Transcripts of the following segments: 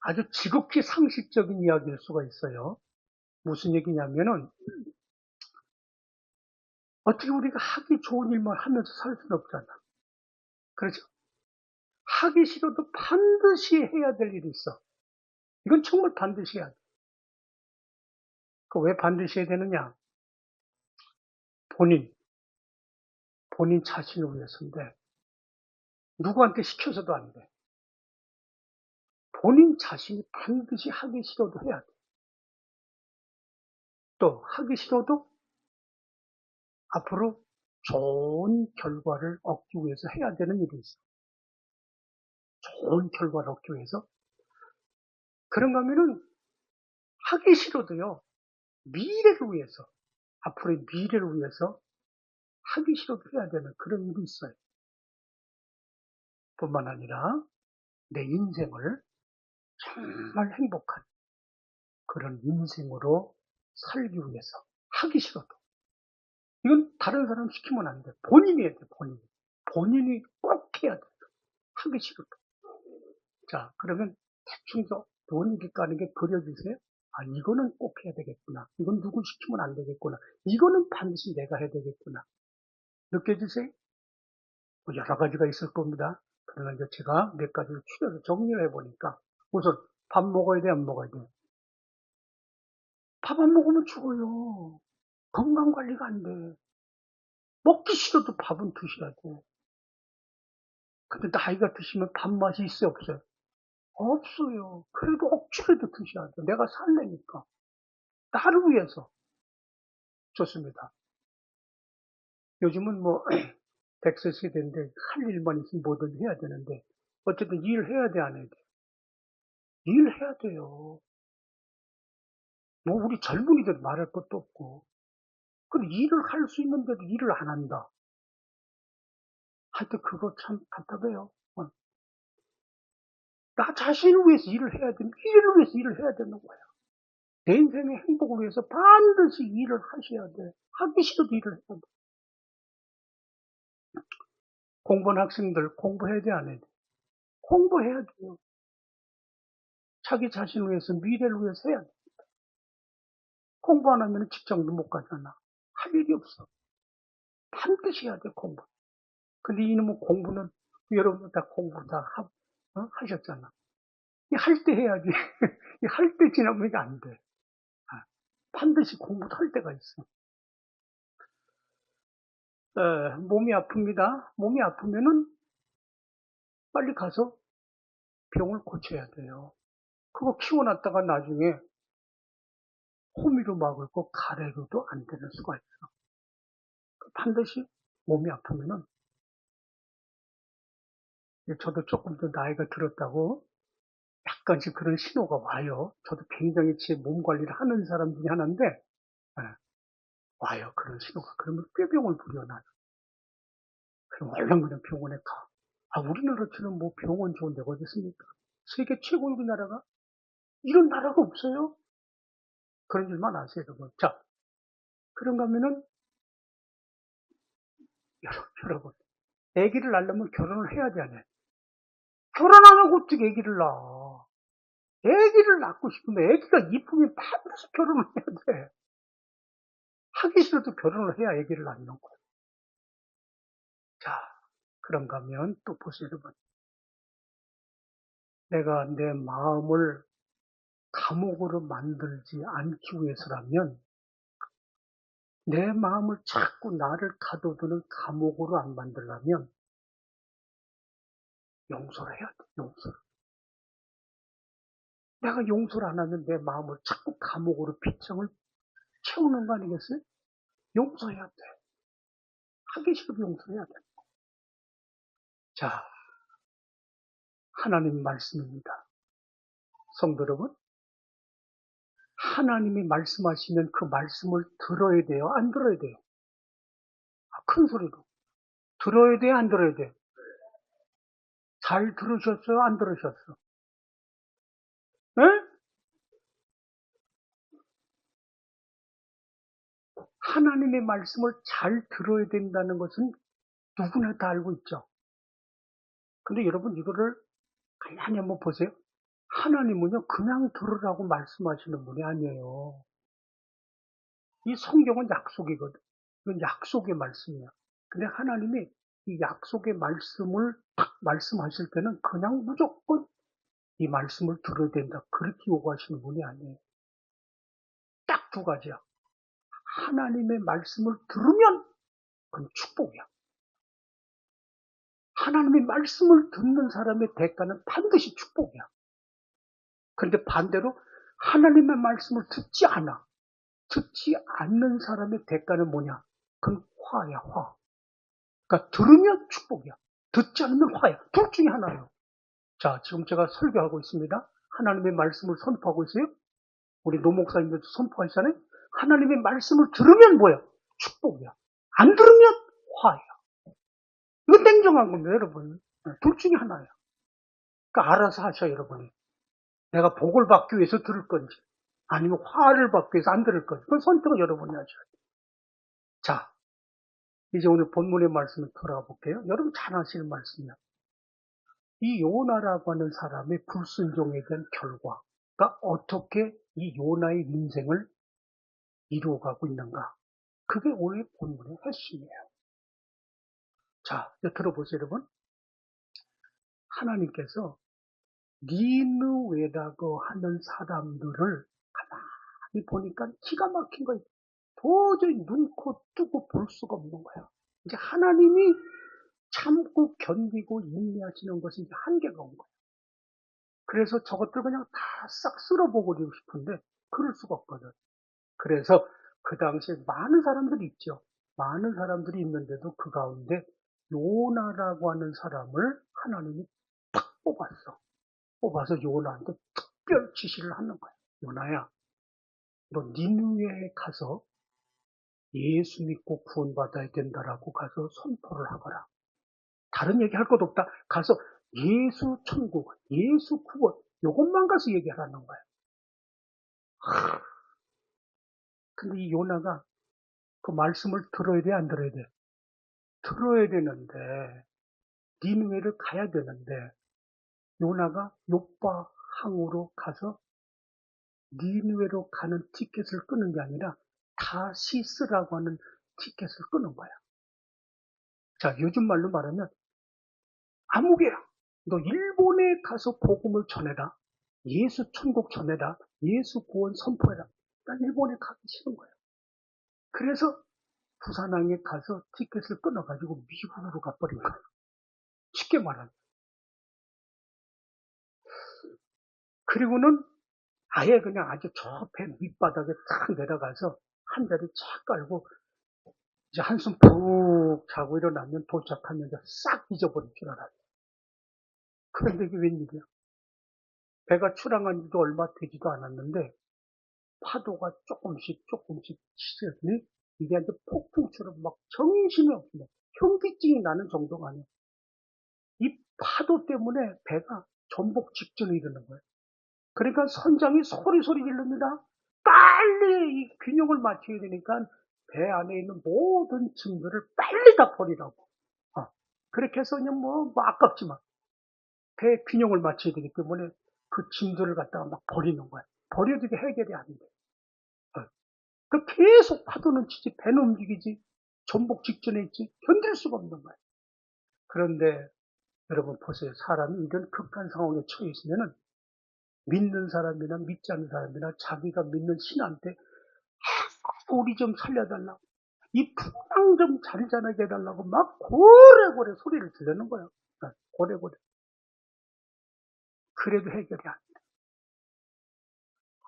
아주 지극히 상식적인 이야기일 수가 있어요. 무슨 얘기냐면은, 어떻게 우리가 하기 좋은 일만 하면서 살 수는 없잖아. 그렇죠? 하기 싫어도 반드시 해야 될 일이 있어. 이건 정말 반드시 해야 돼. 그 왜 반드시 해야 되느냐? 본인 자신을 위해서인데, 누구한테 시켜서도 안 돼. 본인 자신이 반드시 하기 싫어도 해야 돼. 또, 하기 싫어도 앞으로 좋은 결과를 얻기 위해서 해야 되는 일이 있어. 좋은 결과를 얻기 위해서. 그런가 하면은, 하기 싫어도요, 미래를 위해서, 앞으로의 미래를 위해서 하기 싫어도 해야 되는 그런 일이 있어요. 뿐만 아니라, 내 인생을 정말 행복한 그런 인생으로 살기 위해서 하기 싫어도. 이건 다른 사람 시키면 안 돼. 본인이 해야 돼, 본인이. 본인이 꼭 해야 돼. 하기 싫어도. 자, 그러면 대충 돈 이렇게 까는 게 그려주세요. 아, 이거는 꼭 해야 되겠구나. 이건 누구 시키면 안 되겠구나. 이거는 반드시 내가 해야 되겠구나. 느껴지세요? 뭐 여러 가지가 있을 겁니다. 그러나 이제 제가 몇 가지를 추려서 정리를 해보니까 우선 밥 먹어야 돼, 안 먹어야 돼? 밥 안 먹으면 죽어요. 건강 관리가 안 돼. 먹기 싫어도 밥은 드셔야 돼. 근데 나이가 드시면 밥맛이 있어요, 없어요? 없어요. 그래도 억지로도 드셔야 돼. 내가 살래니까. 나를 위해서. 좋습니다. 요즘은 뭐, 100세 세대인데 할 일만 있으면 뭐든 해야 되는데 어쨌든 일해야 돼, 안 해야 돼? 일해야 돼요. 뭐 우리 젊은이들 말할 것도 없고. 근데 일을 할 수 있는데도 일을 안 한다. 하여튼 그거 참 답답해요. 나 자신을 위해서 일을 해야 돼. 미래를 위해서 일을 해야 되는 거야. 내 인생의 행복을 위해서 반드시 일을 하셔야 돼. 하기 싫어도 일을 해야 돼. 공부하는 학생들 공부해야 돼, 안 해야 돼? 공부해야 돼요. 자기 자신을 위해서, 미래를 위해서 해야 돼. 공부 안 하면 직장도 못 가잖아. 할 일이 없어. 반드시 해야 돼, 공부. 근데 이놈의 공부는, 여러분 다 공부 다 하셨잖아. 할 때 해야지. 할 때 지나면 이게 안 돼. 반드시 공부도 할 때가 있어. 몸이 아픕니다. 몸이 아프면은 빨리 가서 병을 고쳐야 돼요. 그거 키워놨다가 나중에 호미로 막을 거 가래로도 안 되는 수가 있어. 반드시 몸이 아프면은, 저도 조금 더 나이가 들었다고 약간씩 그런 신호가 와요. 저도 굉장히 제 몸 관리를 하는 사람 중에 하나인데, 와요. 그런 신호가. 그러면 뼈병을 부려놔요. 그럼 얼른 그냥 병원에 가. 우리나라처럼 뭐 병원 좋은 데가 어디 있습니까? 세계 최고의 우리나라가? 이런 나라가 없어요. 그런 줄만 아세요, 여러분. 자, 그런가 하면은, 여러분, 아기를 낳으려면 결혼을 해야 돼, 안 해? 결혼 안 하고 어떻게 아기를 낳아? 아기를 낳고 싶으면 아기가 이쁘면 반드시 결혼을 해야 돼. 하기 싫어도 결혼을 해야 아기를 낳는 거야. 자, 그런가 하면 또 보세요, 여러분. 내가 내 마음을 감옥으로 만들지 않기 위해서라면 내 마음을 자꾸 나를 가둬두는 감옥으로 안 만들려면 용서를 해야 돼, 용서를. 내가 용서를 안 하면 내 마음을 자꾸 감옥으로 빗장을 채우는 거 아니겠어요? 용서해야 돼. 하기 싫어도 용서해야 돼. 자, 하나님 말씀입니다. 성도 여러분, 하나님이 말씀하시면 그 말씀을 들어야 돼요? 안 들어야 돼요? 큰 소리로. 들어야 돼요? 안 들어야 돼요? 잘 들으셨어요? 안 들으셨어요? 에? 하나님의 말씀을 잘 들어야 된다는 것은 누구나 다 알고 있죠. 근데 여러분 이거를 가만히 한번 보세요. 하나님은요, 그냥 들으라고 말씀하시는 분이 아니에요. 이 성경은 약속이거든. 이건 약속의 말씀이야. 근데 하나님이 이 약속의 말씀을 딱 말씀하실 때는 그냥 무조건 이 말씀을 들어야 된다. 그렇게 요구하시는 분이 아니에요. 딱 두 가지야. 하나님의 말씀을 들으면 그건 축복이야. 하나님의 말씀을 듣는 사람의 대가는 반드시 축복이야. 그런데 반대로 하나님의 말씀을 듣지 않는 사람의 대가는 뭐냐? 그건 화야, 화. 그러니까 들으면 축복이야. 듣지 않으면 화야. 둘 중에 하나예요. 자, 지금 제가 설교하고 있습니다. 하나님의 말씀을 선포하고 있어요. 우리 노 목사님도 선포하시잖아요. 하나님의 말씀을 들으면 뭐야? 축복이야. 안 들으면 화야. 이거 냉정한 겁니다, 여러분. 둘 중에 하나예요. 그러니까 알아서 하셔, 여러분이. 내가 복을 받기 위해서 들을 건지, 아니면 화를 받기 위해서 안 들을 건지. 그건 선택을 여러분이 하셔야 돼요. 자, 이제 오늘 본문의 말씀을 돌아가 볼게요. 여러분 잘 아시는 말씀이야. 이 요나라고 하는 사람의 불순종에 대한 결과가 어떻게 이 요나의 인생을 이루어가고 있는가. 그게 오늘 본문의 핵심이에요. 자, 이제 들어보세요, 여러분. 하나님께서 니느웨라고 하는 사람들을 가만히 보니까 기가 막힌 거예요. 도저히 눈코 뜨고 볼 수가 없는 거야. 이제 하나님이 참고 견디고 인내하시는 것이 이제 한계가 온 거야. 그래서 저것들 그냥 다 싹 쓸어버리고 싶은데 그럴 수가 없거든. 그래서 그 당시에 많은 사람들이 있죠. 많은 사람들이 있는데도 그 가운데 요나라고 하는 사람을 하나님이 탁 뽑았어. 뽑아서 요나한테 특별 지시를 하는 거야. 요나야, 너 니느웨에 가서 예수 믿고 구원받아야 된다라고 가서 선포를 하거라. 다른 얘기 할 것도 없다. 가서 예수 천국, 예수 구원, 요것만 가서 얘기하라는 거야. 근데 이 요나가 그 말씀을 들어야 돼, 안 들어야 돼? 들어야 되는데, 니느웨를 가야 되는데, 요나가 요파 항으로 가서 니느웨로 가는 티켓을 끄는 게 아니라 다시스라고 하는 티켓을 끄는 거야. 자, 요즘 말로 말하면 아무개야. 너 일본에 가서 복음을 전해라. 예수 천국 전해라. 예수 구원 선포해라. 난 일본에 가기 싫은 거야. 그래서 부산항에 가서 티켓을 끊어가지고 미국으로 가버린 거야. 쉽게 말하면. 그리고는 아예 그냥 아주 저 배 밑바닥에 탁 내려가서 한 자리 쫙 깔고 이제 한숨 푹 자고 일어나면 도착하면 싹 잊어버릴 줄 알았어요. 그런데 이게 웬일이야? 배가 출항한 지도 얼마 되지도 않았는데 파도가 조금씩 치더니 이게 이제 폭풍처럼 막 정신이 없네. 현기증이 나는 정도가 아니야. 이 파도 때문에 배가 전복 직전에 이르는 거예요. 그러니까 선장이 소리 지릅니다. 빨리 이 균형을 맞춰야 되니까 배 안에 있는 모든 짐들을 빨리 다 버리라고. 그렇게 해서 그냥 뭐 아깝지만 배 균형을 맞춰야 되기 때문에 그 짐들을 갖다가 막 버리는 거야. 버려도 이게 해결이 안 돼. 그 계속 파도는 치지, 배는 움직이지, 전복 직전에 있지, 견딜 수가 없는 거야. 그런데 여러분 보세요. 사람이 이런 극한 상황에 처해 있으면은 믿는 사람이나 믿지 않는 사람이나 자기가 믿는 신한테 우리 좀 살려달라고, 이 풍랑 좀 잔잔하게 해달라고 막 고래고래 소리를 지르는 거예요. 고래고래. 그래도 해결이 안 돼.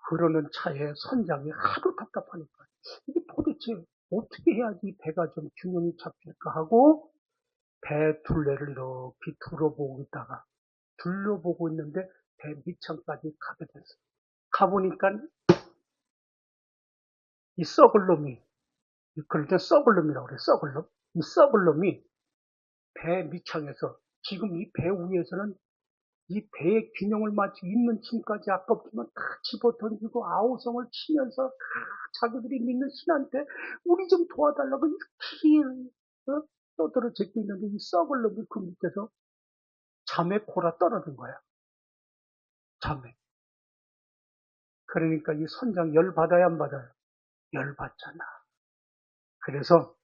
그러는 차에 선장이 하도 답답하니까 이게 도대체 어떻게 해야지 배가 좀 균형이 잡힐까 하고 배 둘레를 이렇게 둘러보고 있는데 배 밑창까지 가게 됐어요. 가보니까 이 썩을 놈이, 그럴 때 썩을 놈이라고 그래, 썩을 놈. 이 썩을 놈이 배 밑창에서, 지금 이 배 위에서는 이 배의 균형을 맞추고 있는 침까지 아깝지만 다 집어던지고 아우성을 치면서 다 자기들이 믿는 신한테 우리 좀 도와달라고 이렇게 떠들어 제끼고 있는데 이 썩을 놈이 그 밑에서 잠에 골아 떨어진 거야. 잠에. 그러니까 이 선장 열 받아야 안 받아요? 열 받잖아. 그래서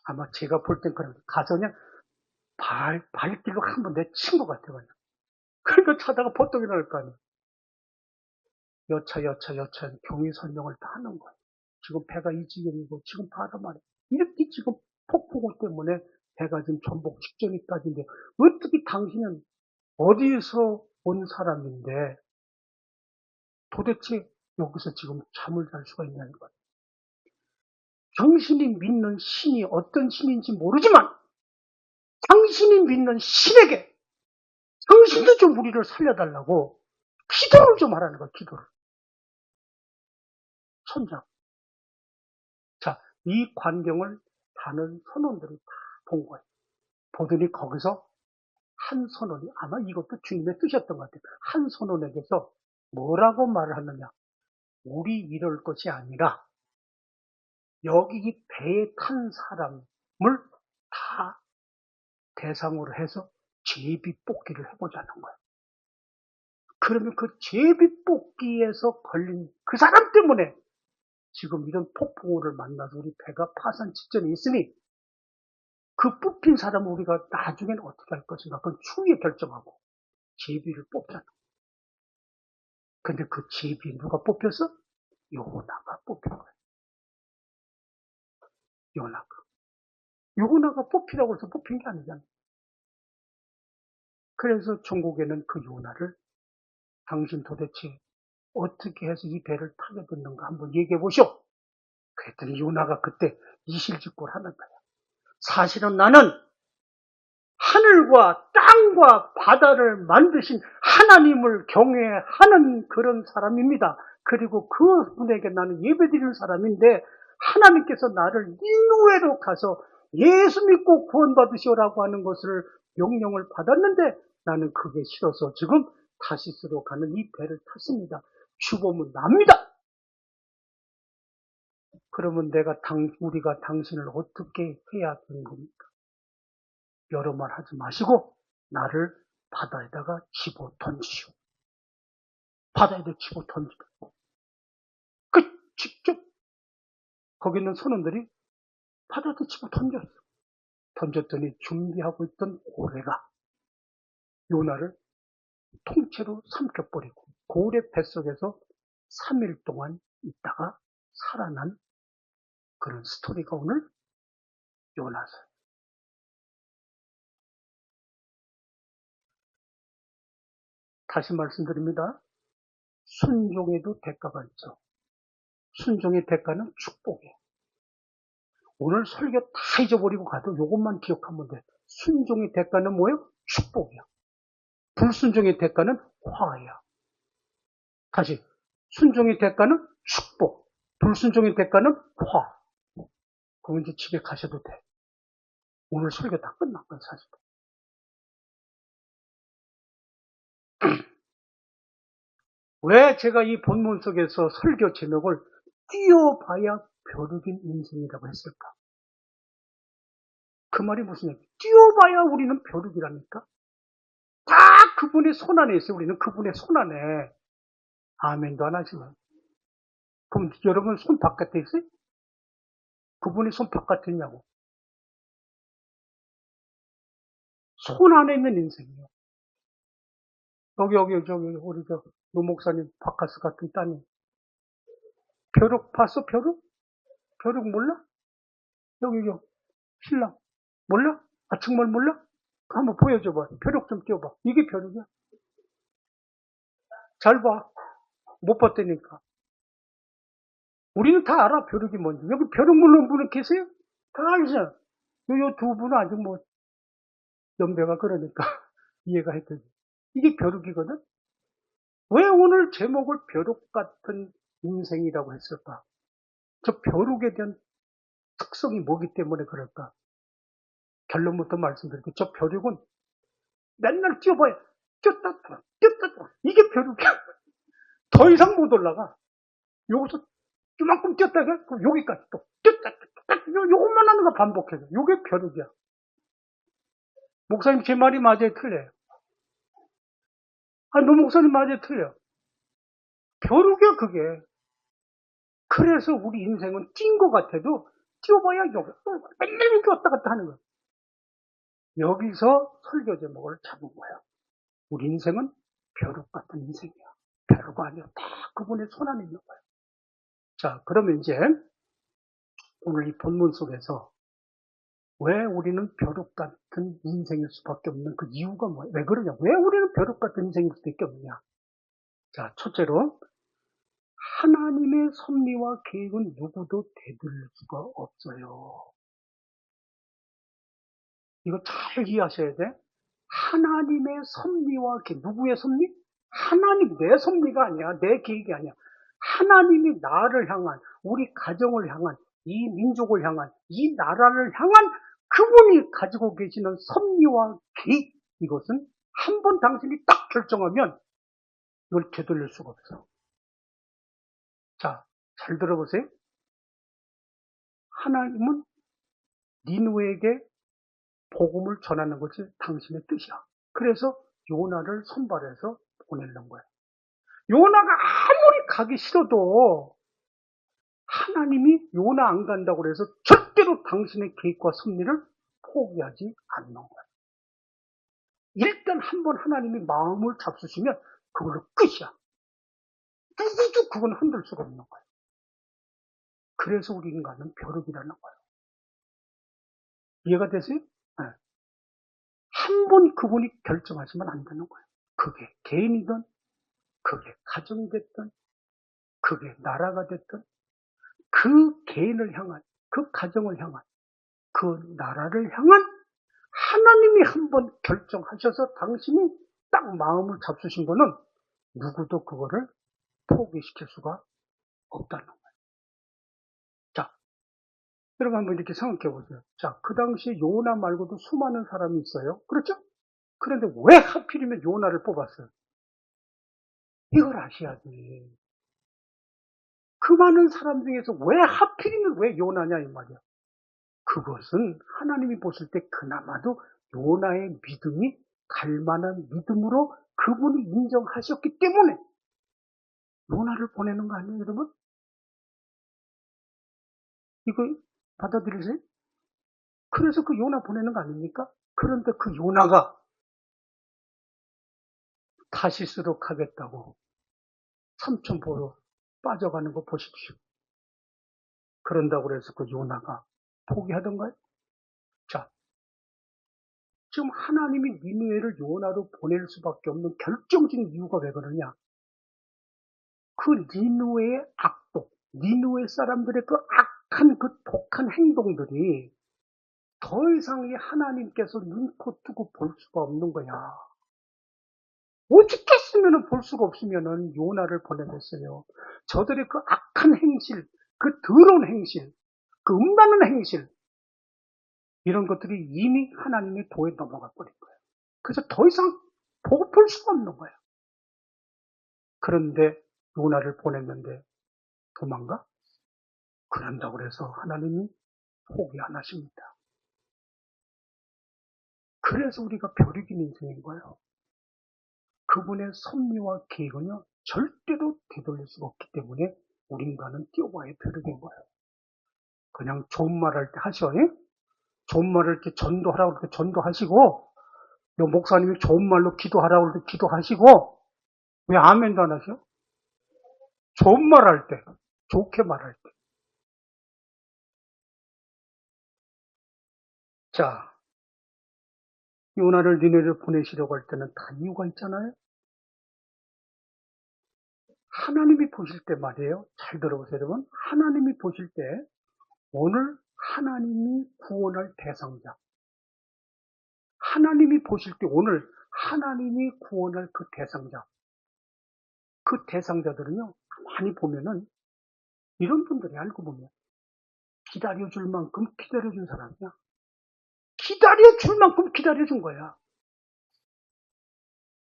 아마 제가 볼 땐 그런 가서 그냥 발길로 한번 내친 것 같아요. 그러니까 차다가 버떡 일어날 거 아니에요. 여차 경위 설명을 다 하는 거예요. 지금 배가 이 지경이고 지금 봐라 말이에요. 이렇게 지금 폭풍우 때문에 배가 지금 전복 직전이까지인데 어떻게 당신은 어디서 온 사람인데 도대체 여기서 지금 잠을 잘 수가 있냐는 거예요. 당신이 믿는 신이 어떤 신인지 모르지만 당신이 믿는 신에게 당신도 좀 우리를 살려달라고 기도를 좀 하라는 거예요. 기도를. 선장. 자, 이 광경을 다른 선원들이 다 본 거예요. 보더니 거기서 한 선원이 아마 이것도 주님의 뜻이었던 것 같아요. 한 선원에게서 뭐라고 말을 하느냐. 우리 이럴 것이 아니라 여기 이 배에 탄 사람을 다 대상으로 해서 제비뽑기를 해보자는 거예요. 그러면 그 제비뽑기에서 걸린 그 사람 때문에 지금 이런 폭풍우를 만나서 우리 배가 파산 직전에 있으니 그 뽑힌 사람을 우리가 나중에는 어떻게 할 것인가 그건 추후에 결정하고 제비를 뽑잖아. 근데 그 제비 누가 뽑혔어? 요나가 뽑힌 거예요. 요나가 뽑히라고 해서 뽑힌 게 아니잖아. 그래서 종국에는 그 요나를 당신 도대체 어떻게 해서 이 배를 타게 됐는가 한번 얘기해 보시오. 그랬더니 요나가 그때 이실직고를 하는 거야. 사실은 나는 하늘과 땅과 바다를 만드신 하나님을 경외하는 그런 사람입니다. 그리고 그분에게 나는 예배드리는 사람인데 하나님께서 나를 니누에로 가서 예수 믿고 구원받으시오라고 하는 것을 명령을 받았는데 나는 그게 싫어서 지금 다시스로 가는 이 배를 탔습니다. 주범은 납니다. 그러면 우리가 당신을 어떻게 해야 되는 겁니까? 여러 말 하지 마시고 나를 바다에다가 집어 던지시오. 바다에다 집어 던지고 직접 거기 있는 선원들이 바다에다 집어 던졌어. 던졌더니 준비하고 있던 고래가 요나를 통째로 삼켜버리고 고래 뱃속에서 3일 동안 있다가 살아난 그런 스토리가 오늘 요나서. 다시 말씀드립니다. 순종에도 대가가 있죠. 순종의 대가는 축복이에요. 오늘 설교 다 잊어버리고 가도 이것만 기억하면 돼. 순종의 대가는 뭐예요? 축복이야. 불순종의 대가는 화야. 다시 순종의 대가는 축복, 불순종의 대가는 화. 그럼 이제 집에 가셔도 돼. 오늘 설교 다 끝났거든 사실. 왜 제가 이 본문 속에서 설교 제목을 뛰어봐야 벼룩인 인생이라고 했을까? 그 말이 무슨 얘기야? 뛰어봐야 우리는 벼룩이랍니까? 다 그분의 손 안에 있어요. 우리는 그분의 손 안에. 아멘도 안 하지만. 그럼 여러분 손 바깥에 있어요? 그분이 손 바깥에 있냐고. 손 안에 있는 인생이에요. 저기, 우리 노 목사님 바카스 같은 따님. 벼룩 봤어, 벼룩? 벼룩 몰라? 여기, 신랑. 몰라? 아, 정말 몰라? 한번 보여줘봐. 벼룩 좀 띄워봐. 이게 벼룩이야. 잘 봐. 못 봤다니까. 우리는 다 알아, 벼룩이 뭔지. 여기 벼룩 모르는 분은 계세요? 다 알죠? 요 두 분은 아직 뭐, 연배가 그러니까 이해가 했더니. 이게 벼룩이거든? 왜 오늘 제목을 벼룩 같은 인생이라고 했을까? 저 벼룩에 대한 특성이 뭐기 때문에 그럴까? 결론부터 말씀드릴게요. 저 벼룩은 맨날 뛰어봐야 뛰었다 뛰었다 이게 벼룩이야. 더 이상 못 올라가. 여기서 이만큼 뛰었다가 여기까지 또 뛰었다 요것만 하는 거 반복해서 이게 벼룩이야. 목사님 제 말이 맞아요 틀려요? 아니 노 목사님 맞아요 틀려? 벼룩이야, 그게. 그래서 우리 인생은 뛴 것 같아도 뛰어봐야 여기 맨날 이렇게 왔다 갔다 하는 거야. 여기서 설교 제목을 잡은 거야. 우리 인생은 벼룩 같은 인생이야. 벼룩 아니야. 다 그분의 손 안에 있는 거야. 자, 그러면 이제 오늘 이 본문 속에서 왜 우리는 벼룩 같은 인생일 수밖에 없는 그 이유가 뭐야? 왜 그러냐? 왜 우리는 벼룩 같은 인생일 수밖에 없느냐? 자, 첫째로 하나님의 섭리와 계획은 누구도 되돌릴 수가 없어요. 이거 잘 이해하셔야 돼. 하나님의 섭리와 계획, 누구의 섭리? 하나님, 내 섭리가 아니야. 내 계획이 아니야. 하나님이 나를 향한, 우리 가정을 향한, 이 민족을 향한, 이 나라를 향한 그분이 가지고 계시는 섭리와 계획, 이것은 한 번 당신이 딱 결정하면 이걸 되돌릴 수가 없어. 자, 잘 들어보세요. 하나님은 니누에게 복음을 전하는 것이 당신의 뜻이야. 그래서 요나를 선발해서 보내는 거야. 요나가 아무리 가기 싫어도 하나님이 요나 안 간다고 그래서 절대로 당신의 계획과 섭리를 포기하지 않는 거야. 일단 한번 하나님이 마음을 잡수시면 그걸로 끝이야. 누구도 그건 흔들 수가 없는 거야. 그래서 우리 인간은 벼룩이라는 거야. 이해가 되세요? 네. 한 번 그분이 결정하시면 안 되는 거예요. 그게 개인이든 그게 가정이 됐든 그게 나라가 됐든 그 개인을 향한, 그 가정을 향한, 그 나라를 향한 하나님이 한번 결정하셔서 당신이 딱 마음을 잡수신 거는 누구도 그거를 포기시킬 수가 없다는 거예요. 자, 여러분 한번 이렇게 생각해 보세요. 자, 그 당시에 요나 말고도 수많은 사람이 있어요. 그렇죠? 그런데 왜 하필이면 요나를 뽑았어요? 이걸 아셔야지. 그 많은 사람 중에서 왜 하필이면 왜 요나냐 이 말이야. 그것은 하나님이 보실 때 그나마도 요나의 믿음이 갈만한 믿음으로 그분이 인정하셨기 때문에 요나를 보내는 거 아니에요, 여러분? 이거 받아들이세요? 그래서 그 요나 보내는 거 아닙니까? 그런데 그 요나가 타시스로 가겠다고 삼천포로 빠져가는 거 보십시오. 그런다고 해서 그 요나가 포기하던가요? 자, 지금 하나님이 니느웨를 요나로 보낼 수밖에 없는 결정적인 이유가 왜 그러냐? 그 니느웨의 악독, 니느웨 사람들의 그 악한 그 독한 행동들이 더 이상 이 하나님께서 눈코 뜨고 볼 수가 없는 거야. 오죽했으면 볼 수가 없으면 요나를 보내겠어요. 저들의 그 악한 행실, 그 더러운 행실, 그 음란한 행실, 이런 것들이 이미 하나님의 도에 넘어가 버린 거예요. 그래서 더 이상 보고 볼 수가 없는 거예요. 그런데 요나를 보냈는데 도망가? 그런다고 해서 하나님이 포기 안 하십니다. 그래서 우리가 벼룩인 인생인 거예요. 그분의 섭리와 계획은요, 절대로 되돌릴 수가 없기 때문에 우리 인간은 뛰어와야 벼룩인 거예요. 그냥 좋은 말 할 때 하셔. 예? 좋은 말 할 때 전도하라고 할 때 전도하시고, 목사님이 좋은 말로 기도하라고 할 때 기도하시고, 왜 아멘도 안 하셔? 좋은 말 할 때, 좋게 말할 때. 자, 요나를 니네를 보내시려고 할 때는 다 이유가 있잖아요. 하나님이 보실 때 말이에요. 잘 들어보세요, 여러분. 하나님이 보실 때 오늘 하나님이 구원할 대상자. 하나님이 보실 때 오늘 하나님이 구원할 그 대상자. 그 대상자들은요, 많이 보면은 이런 분들이 알고 보면 기다려줄 만큼 기다려준 사람이야. 기다려줄 만큼 기다려준 거야.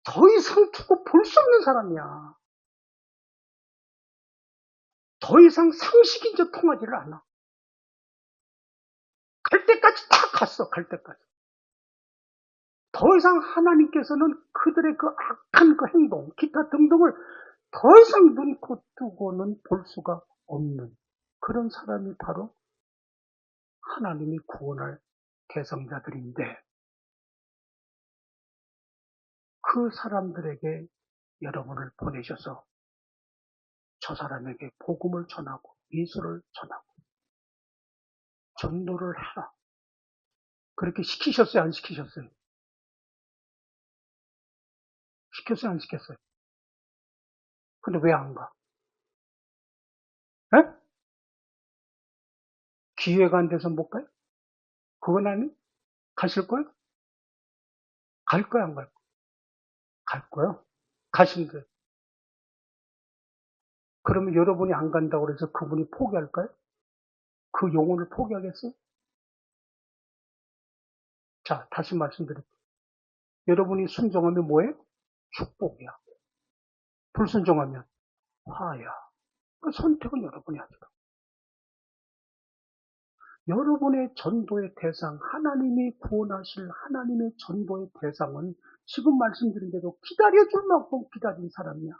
더 이상 두고 볼 수 없는 사람이야. 더 이상 상식이 이제 통하지를 않아. 갈 때까지 다 갔어, 갈 때까지. 더 이상 하나님께서는 그들의 그 악한 그 행동, 기타 등등을 더 이상 눈, 코 뜨고는 볼 수가 없는 그런 사람이 바로 하나님이 구원할 대상자들인데, 그 사람들에게 여러분을 보내셔서 저 사람에게 복음을 전하고 예수를 전하고 전도를 해라. 그렇게 시키셨어요? 안 시키셨어요? 시켰어요? 안 시켰어요? 근데 왜 안 가? 에? 기회가 안 돼서 못 가요? 그건 아니? 가실 거예요? 갈 거야, 안 갈 거야? 갈 거예요? 가신대. 그러면 여러분이 안 간다고 해서 그분이 포기할까요? 그 영혼을 포기하겠어요? 자, 다시 말씀드릴게요. 여러분이 순종하면 뭐예요? 축복이야. 불순종하면 화야. 그 선택은 여러분이 하죠. 여러분의 전도의 대상, 하나님이 구원하실 하나님의 전도의 대상은 지금 말씀드린 대로 기다려줄 만큼 기다린 사람이야.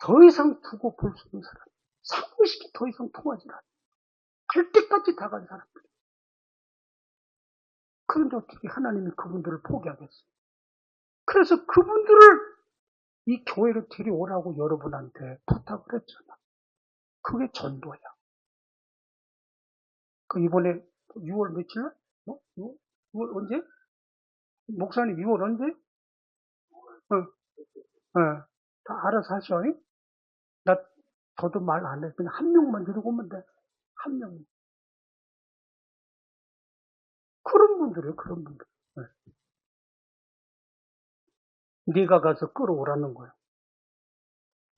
더 이상 두고 볼 수 있는 사람. 상식이 더 이상 통하지 않아. 갈 때까지 다 간 사람들. 그런데 어떻게 하나님이 그분들을 포기하겠어요? 그래서 그분들을 이 교회로 데려오라고 여러분한테 부탁을 했잖아. 그게 전도야. 그 이번에 6월 며칠? 6월 언제? 목사님 6월 언제? 어, 다 알아서 하셔. 나, 저도 말 안 해. 그냥 한 명만 데리고 오면 돼. 한 명. 그런 분들이에요, 그런 분들. 네. 네가 가서 끌어오라는 거예요.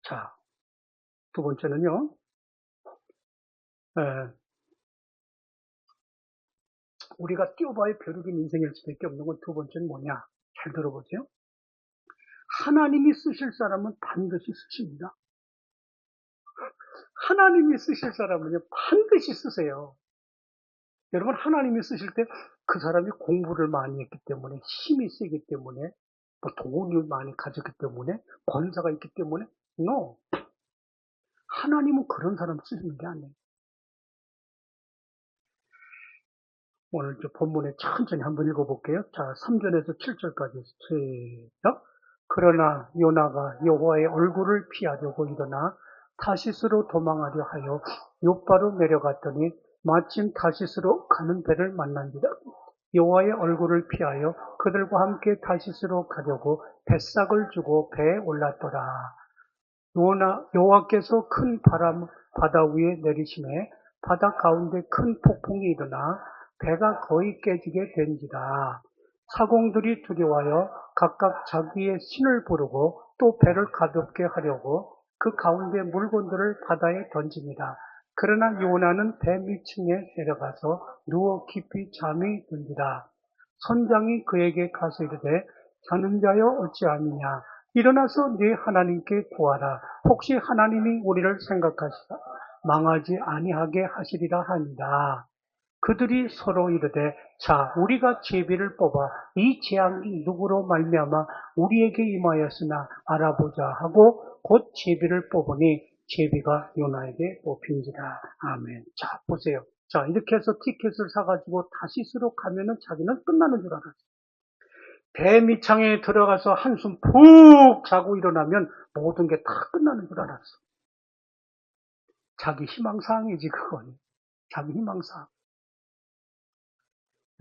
자, 두 번째는요, 에, 우리가 뛰어봐야 벼룩인 인생일 수밖에 없는 건 두 번째는 뭐냐? 잘 들어보세요. 하나님이 쓰실 사람은 반드시 쓰십니다. 하나님이 쓰실 사람은요, 반드시 쓰세요. 여러분, 하나님이 쓰실 때 그 사람이 공부를 많이 했기 때문에, 힘이 세기 때문에, 뭐 돈을 많이 가졌기 때문에, 권사가 있기 때문에, no. 하나님은 그런 사람 쓰시는 게 아니에요. 오늘 본문에 천천히 한번 읽어볼게요. 자, 3절에서 7절까지 시작. 그러나 요나가 여호와의 얼굴을 피하려고 일어나 타시스로 도망하려 하여 욥바로 내려갔더니 마침 타시스로 가는 배를 만난지라. 여호와의 얼굴을 피하여 그들과 함께 타시스로 가려고 뱃삭을 주고 배에 올랐더라. 여호와께서 큰 바람 바다 위에 내리심에 바다 가운데 큰 폭풍이 일어나 배가 거의 깨지게 된지라. 사공들이 두려워하여 각각 자기의 신을 부르고 또 배를 가볍게 하려고 그 가운데 물건들을 바다에 던집니다. 그러나 요나는 배 밑층에 내려가서 누워 깊이 잠이 든지라. 선장이 그에게 가서 이르되 자는 자여 어찌하느냐. 일어나서 네 하나님께 구하라. 혹시 하나님이 우리를 생각하시다 망하지 아니하게 하시리라 하니라. 그들이 서로 이르되 자 우리가 제비를 뽑아 이 재앙이 누구로 말미암아 우리에게 임하였으나 알아보자 하고 곧 제비를 뽑으니 제비가 요나에게 뽑힌지라. 아멘. 자 보세요. 자 이렇게 해서 티켓을 사가지고 다시스로 가면은 자기는 끝나는 줄 알았어요. 배 밑창에 들어가서 한숨 푹 자고 일어나면 모든 게 다 끝나는 줄 알았어. 자기 희망사항이지 그건. 자기 희망사항.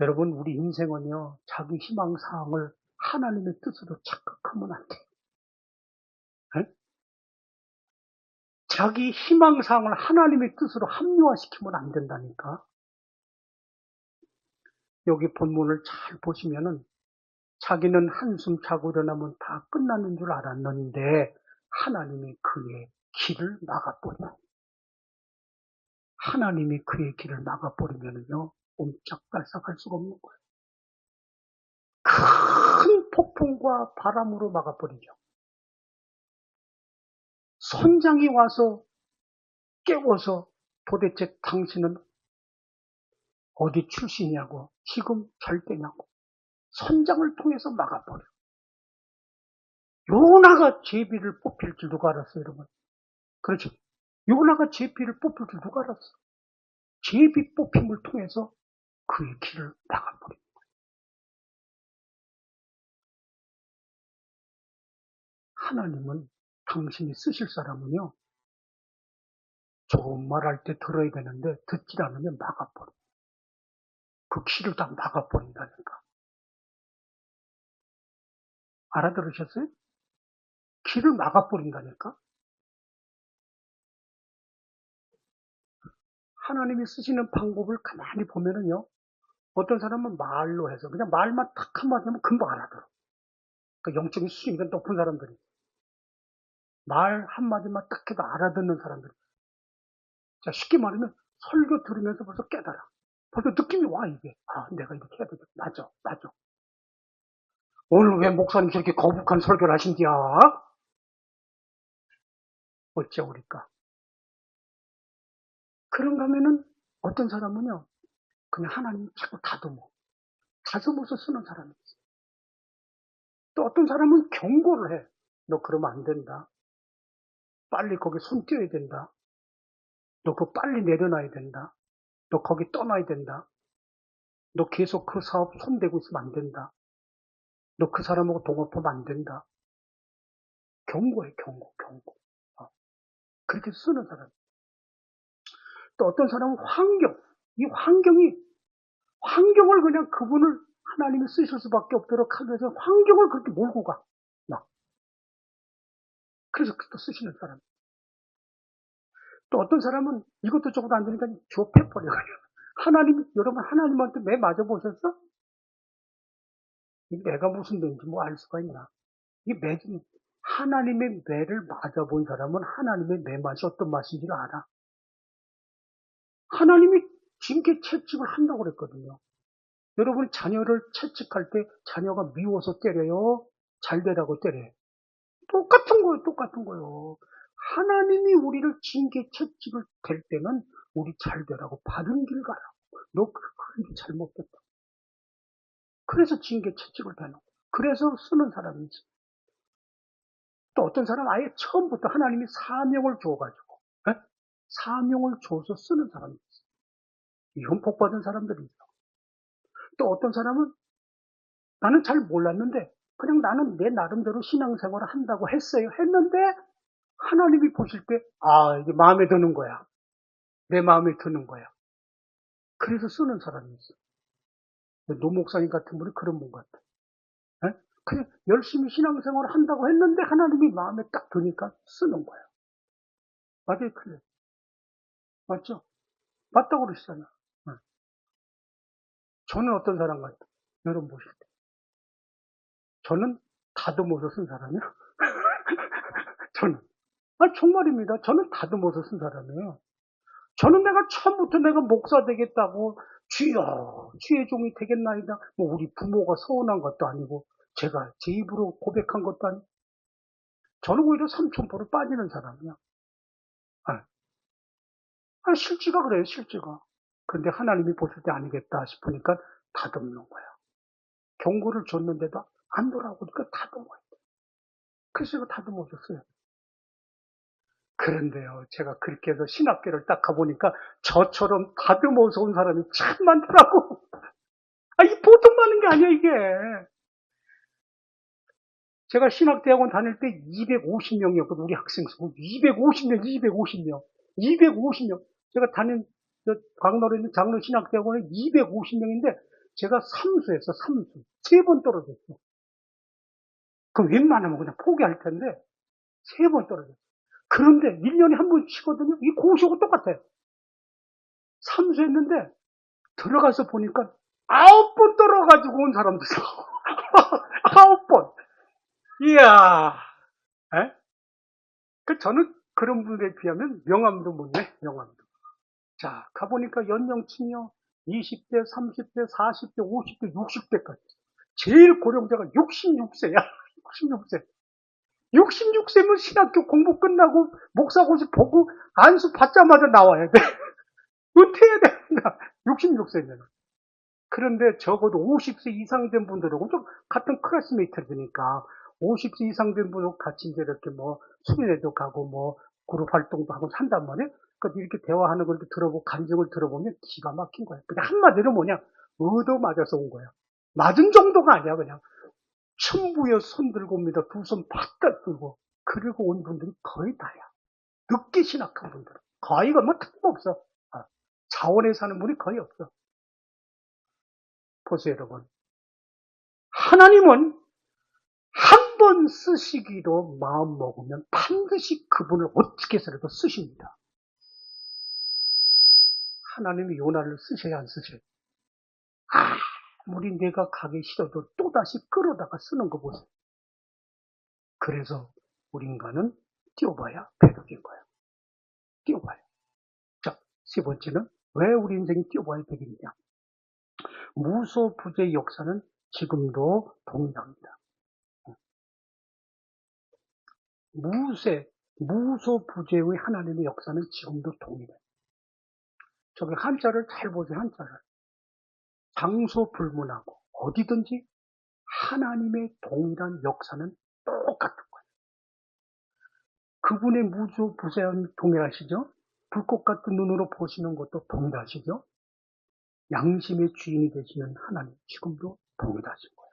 여러분 우리 인생은요. 자기 희망사항을 하나님의 뜻으로 착각하면 안 돼. 네? 자기 희망사항을 하나님의 뜻으로 합리화시키면 안 된다니까. 여기 본문을 잘 보시면은 자기는 한숨 자고 일어나면 다 끝나는 줄 알았는데 하나님이 그의 길을 막아버려. 하나님이 그의 길을 막아버리면요, 옴짝달싹할 수가 없는 거예요. 큰 폭풍과 바람으로 막아버리죠. 선장이 와서 깨워서 도대체 당신은 어디 출신이냐고, 지금 잘 때냐고, 선장을 통해서 막아버려. 요나가 제비를 뽑힐 줄 누가 알았어요, 여러분? 그렇죠. 요나가 제비를 뽑힐 줄 누가 알았어? 제비 뽑힘을 통해서 그의 길을 막아버린 거예요. 하나님은 당신이 쓰실 사람은요, 좋은 말 할 때 들어야 되는데 듣지 않으면 막아버려. 그 길을 다 막아버린다니까. 알아들으셨어요? 길을 막아버린다니까. 하나님이 쓰시는 방법을 가만히 보면은요, 어떤 사람은 말로 해서 그냥 말만 딱 한마디 하면 금방 알아들어. 그 영적인 수준이 높은 사람들이 말 한마디만 딱 해도 알아듣는 사람들이. 자, 쉽게 말하면 설교 들으면서 벌써 깨달아. 벌써 느낌이 와, 이게. 아, 내가 이렇게 해야 되겠다. 맞아, 맞아. 오늘 왜 목사님 저렇게 거북한 설교를 하신디야? 어쩌우리까? 그런가 하면은 어떤 사람은요, 그냥 하나님 자꾸 다듬어서 쓰는 사람이 있어. 또 어떤 사람은 경고를 해. 너 그러면 안 된다. 빨리 거기 손 떼어야 된다. 너 그거 빨리 내려놔야 된다. 너 거기 떠나야 된다. 너 계속 그 사업 손대고 있으면 안 된다. 너 그 사람하고 동업하면 안 된다. 경고해, 경고. 그렇게 쓰는 사람. 또 어떤 사람은 이 환경을 그냥 그분을 하나님이 쓰실 수밖에 없도록 하기 위해서 환경을 그렇게 몰고 가. 막. 그래서 또 쓰시는 사람. 또 어떤 사람은 이것도 저것도 안 되니까 좁혀버려. 여러분 하나님한테 매 맞아보셨어? 매가 무슨 매인지 뭐 알 수가 있나? 하나님의 매를 맞아본 사람은 하나님의 매 맛이 어떤 맛인지를 알아. 하나님이 징계 채찍을 한다고 그랬거든요. 여러분 자녀를 채찍할 때 자녀가 미워서 때려요? 잘 되라고 때려요? 똑같은 거예요. 하나님이 우리를 징계 채찍을 댈 때는 우리 잘 되라고 바른 길 가라. 너 그게 잘못됐다. 그래서 징계 채찍을 대는 거예요. 그래서 쓰는 사람이지. 또 어떤 사람은 아예 처음부터 하나님이 사명을 줘가지고 사명을 줘서 쓰는 사람이 있어요. 이건 복받은 사람들이 있어. 또 어떤 사람은 나는 잘 몰랐는데 그냥 나는 내 나름대로 신앙생활을 한다고 했는데 하나님이 보실 때 이게 마음에 드는 거야. 내 마음에 드는 거야. 그래서 쓰는 사람이 있어. 노 목사님 같은 분이 그런 분 같아. 그냥 열심히 신앙생활을 한다고 했는데 하나님이 마음에 딱 드니까 쓰는 거야. 맞아요, 그래. 맞죠? 맞다고 그러시잖아. 저는 어떤 사람 같아요? 여러분 보실 때. 저는 다듬어서 쓴 사람이요. 저는. 정말입니다. 저는 다듬어서 쓴 사람이에요. 저는 처음부터 내가 목사 되겠다고 주여 주의 종이 되겠나이다. 뭐 우리 부모가 서운한 것도 아니고 제가 제 입으로 고백한 것도 아니고 저는 오히려 삼천포로 빠지는 사람이야. 실지가 그래요, 실지가. 그런데 하나님이 보실 때 아니겠다 싶으니까 다듬는 거야. 경고를 줬는데도 안 돌아오니까 다듬어야 돼. 그래서 제가 다듬어줬어요. 그런데요, 제가 그렇게 해서 신학교를 딱 가보니까 저처럼 다듬어서 온 사람이 참 많더라고. 이 보통 많은 게 아니야, 이게. 제가 신학대학원 다닐 때 250명이었거든, 우리 학생 수. 250명. 제가 다닌 광화로에 있는 장로 신학대학원에 250명인데 제가 삼수했어, 삼수. 3번 떨어졌어. 그럼 웬만하면 그냥 포기할 텐데 3번 떨어졌어. 그런데 1년에 한 번 치거든요. 이 고시하고 똑같아. 삼수했는데 들어가서 보니까 9번 떨어가지고 온 사람도 있어. 9번. 이야. 저는 그런 분들에 비하면 명함도 못 내, 명함도. 자, 가보니까 연령층이요. 20대, 30대, 40대, 50대, 60대까지. 제일 고령자가 66세야. 66세. 66세면 신학교 공부 끝나고 목사고시 보고 안수 받자마자 나와야 돼. 은퇴해야 된다. 66세면. 그런데 적어도 50세 이상 된 분들하고 좀 같은 클래스메이트니까 50세 이상 된 분하고 같이 이제 이렇게 뭐 수련회도 가고 뭐 그룹 활동도 하고 산단 말이에요. 그러니까 이렇게 대화하는 걸 들어보고 감정을 들어보면 기가 막힌 거야. 그냥 한마디로 뭐냐, 얻어 맞아서 온 거야. 맞은 정도가 아니야. 그냥 춘부여 손 들고 옵니다. 두 손 바짝 들고. 그리고 온 분들이 거의 다야. 늦게 신학한 분들은 거의가 뭐 틀림없어. 자원에 사는 분이 거의 없어. 보세요, 여러분. 하나님은 한 번 쓰시기로 마음 먹으면 반드시 그분을 어떻게 해서라도 쓰십니다. 하나님이 요나를 쓰셔야 안 쓰셔요? 아무리 내가 가기 싫어도 또다시 끌어다가 쓰는 거 보세요. 그래서 우리 인간은 뛰어봐야 배덕인 거야. 뛰어봐야. 자, 세 번째는 왜 우리 인생이 뛰어봐야 배덕이냐. 무소부재의 역사는 지금도 동일합니다. 무소부재의 하나님의 역사는 지금도 동일해. 저기 한자를 잘 보세요, 한자를. 장소 불문하고 어디든지 하나님의 동일한 역사는 똑같은 거예요. 그분의 무소부재함 동일하시죠? 불꽃 같은 눈으로 보시는 것도 동일하시죠? 양심의 주인이 되시는 하나님 지금도 동일하신 거예요.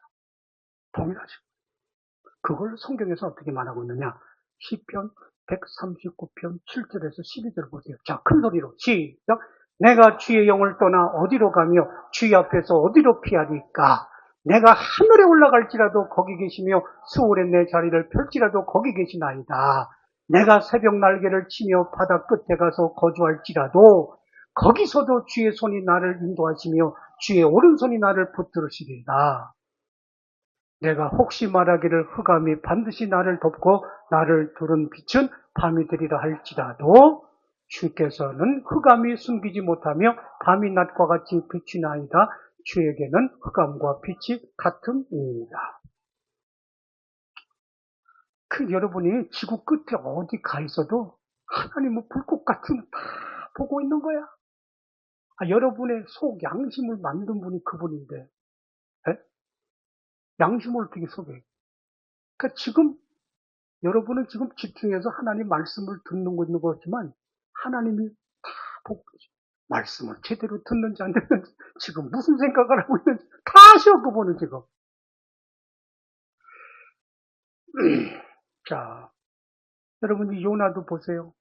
동일하신 거예요. 그걸 성경에서 어떻게 말하고 있느냐? 시편 139편 7절에서 12절 보세요. 자, 큰 소리로 시작. 내가 주의 영을 떠나 어디로 가며 주의 앞에서 어디로 피하리까? 내가 하늘에 올라갈지라도 거기 계시며 수월에 내 자리를 펼지라도 거기 계시나이다. 내가 새벽 날개를 치며 바다 끝에 가서 거주할지라도 거기서도 주의 손이 나를 인도하시며 주의 오른손이 나를 붙들으시리라. 내가 혹시 말하기를 흑암이 반드시 나를 덮고 나를 두른 빛은 밤이 되리라 할지라도 주께서는 흑암이 숨기지 못하며 밤이 낮과 같이 비추나이다. 주에게는 흑암과 빛이 같음이니라. 여러분이 지구 끝에 어디 가 있어도 하나님은 불꽃 같은 다 보고 있는 거야. 여러분의 속 양심을 만든 분이 그분인데, 에? 양심을 어떻게 속여요? 그러니까 지금 여러분은 지금 집중해서 하나님 말씀을 듣는 거 있는 것 같지만 하나님이 다 보고 계셔. 말씀을 제대로 듣는지 안 듣는지 지금 무슨 생각을 하고 있는지 다 아셔 그분은 지금. 자, 여러분 이 요나도 보세요.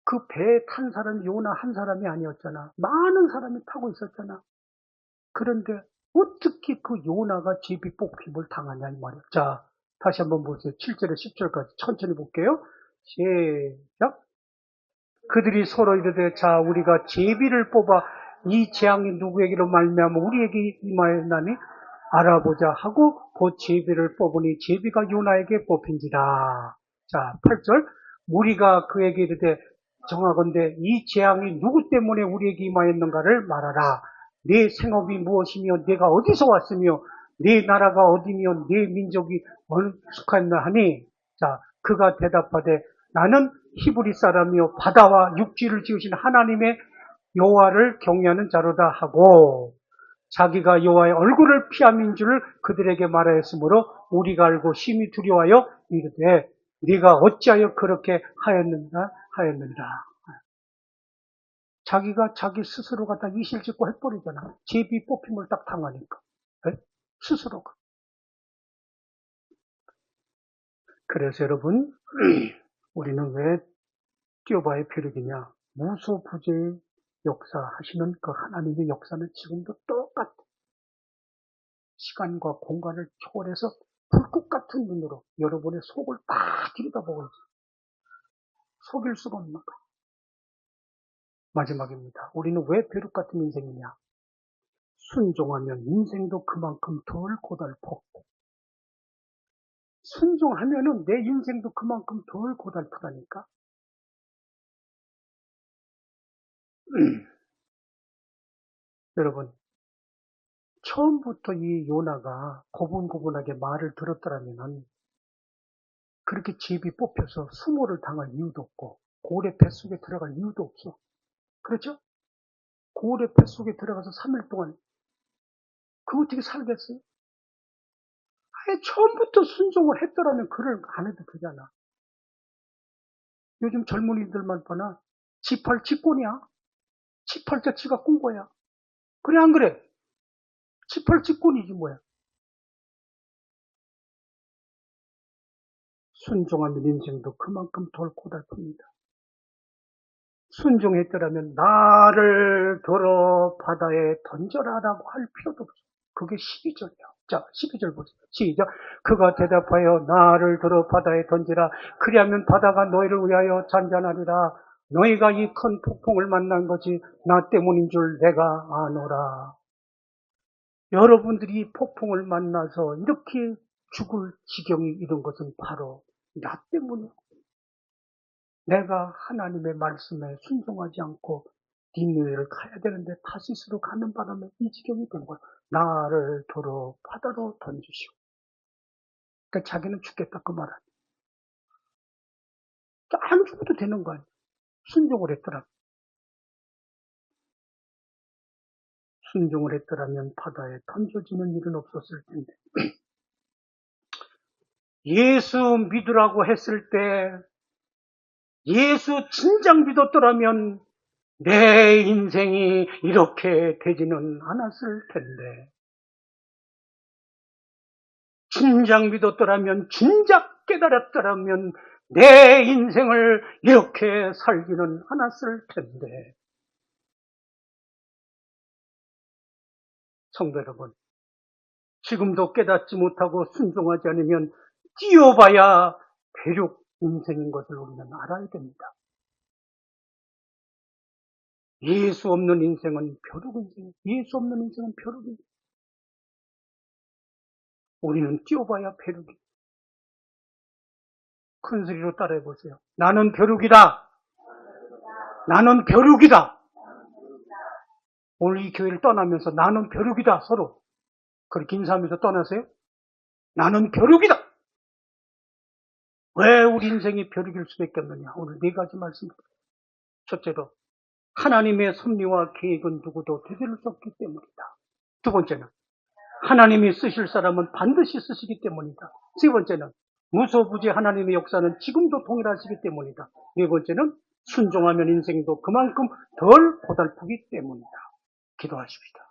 그 배에 탄 사람이 요나 한 사람이 아니었잖아. 많은 사람이 타고 있었잖아. 그런데 어떻게 그 요나가 제비 뽑힘을 당하냐 이 말이야. 자, 다시 한번 보세요. 7절에 10절까지 천천히 볼게요. 시작. 그들이 서로 이르되 자 우리가 제비를 뽑아 이 재앙이 누구에게로 말미암아 우리에게 임하였나니 알아보자 하고 곧 제비를 뽑으니 제비가 요나에게 뽑힌지라. 자 8절 우리가 그에게 이르되 정하건대 이 재앙이 누구 때문에 우리에게 임하였는가를 말하라. 네 생업이 무엇이며 네가 어디서 왔으며 네 나라가 어디며 네 민족이 어느 속하였나 하니 자 그가 대답하되 나는 히브리 사람이요 바다와 육지를 지으신 하나님의 여호와를 경외하는 자로다 하고 자기가 여호와의 얼굴을 피함인 줄을 그들에게 말하였으므로 우리가 알고 심히 두려워하여 이르되 네가 어찌하여 그렇게 하였는가. 자기가 자기 스스로 갖다 이실직고 해버리잖아. 제비 뽑힘을 딱 당하니까. 네? 스스로가. 그래서 여러분 우리는 왜 뛰어봐야 필요하냐. 무소부재의 역사하시는 그 하나님의 역사는 지금도 똑같아. 시간과 공간을 초월해서 불꽃 같은 눈으로 여러분의 속을 딱 들여다보고 있어. 속일 수가 없는 거야. 마지막입니다. 우리는 왜 벼룩 같은 인생이냐. 순종하면 인생도 그만큼 덜 고달퍼. 순종하면은 내 인생도 그만큼 덜 고달프다니까. 여러분, 처음부터 이 요나가 고분고분하게 말을 들었더라면 그렇게 제비 뽑혀서 수모를 당할 이유도 없고 고래 뱃속에 들어갈 이유도 없어. 그렇죠? 고래 뱃속에 들어가서 3일 동안 그 어떻게 살겠어요? 아예 처음부터 순종을 했더라면 그를 안 해도 되잖아. 요즘 젊은이들만 보나 지팔 직권이야. 지팔 때 지가 꾼 거야. 그래 안 그래? 지팔 직권이지 뭐야. 순종하면 인생도 그만큼 덜 고달픕니다. 순종했더라면 나를 들어 바다에 던져라라고 할 필요도 없어. 그게 12절이야. 자, 12절 보세요. 시작. 그가 대답하여 나를 들어 바다에 던지라. 그리하면 바다가 너희를 위하여 잔잔하리라. 너희가 이 큰 폭풍을 만난 것이 나 때문인 줄 내가 아노라. 여러분들이 폭풍을 만나서 이렇게 죽을 지경이 이른 것은 바로 나 때문이야. 내가 하나님의 말씀에 순종하지 않고 니느웨를 가야 되는데 타시스로 가는 바람에 이 지경이 된 거야. 나를 도로 바다로 던지시오. 그러니까 자기는 죽겠다 그 말 아니야. 안 죽어도 되는 거 아니야. 순종을 했더라. 순종을 했더라면 바다에 던져지는 일은 없었을 텐데. 예수 믿으라고 했을 때 예수 진작 믿었더라면 내 인생이 이렇게 되지는 않았을 텐데. 진작 믿었더라면, 진작 깨달았더라면 내 인생을 이렇게 살지는 않았을 텐데. 성도 여러분, 지금도 깨닫지 못하고 순종하지 않으면 뛰어봐야 배륙 인생인 것을 우리는 알아야 됩니다. 예수 없는 인생은 벼룩 인생, 예수 없는 인생은 벼룩이에요. 우리는 뛰어봐야 벼룩이. 큰 소리로 따라해보세요. 나는 벼룩이다. 나는 벼룩이다. 오늘 이 교회를 떠나면서 나는 벼룩이다. 서로 그렇게 인사하면서 떠나세요. 나는 벼룩이다. 왜 우리 인생이 벼룩일 수밖에 없느냐. 오늘 네 가지 말씀드립니다. 첫째로 하나님의 섭리와 계획은 누구도 되돌릴 수 없기 때문이다. 두 번째는 하나님이 쓰실 사람은 반드시 쓰시기 때문이다. 세 번째는 무소부지 하나님의 역사는 지금도 동일하시기 때문이다. 네 번째는 순종하면 인생도 그만큼 덜 고달프기 때문이다. 기도하십시다.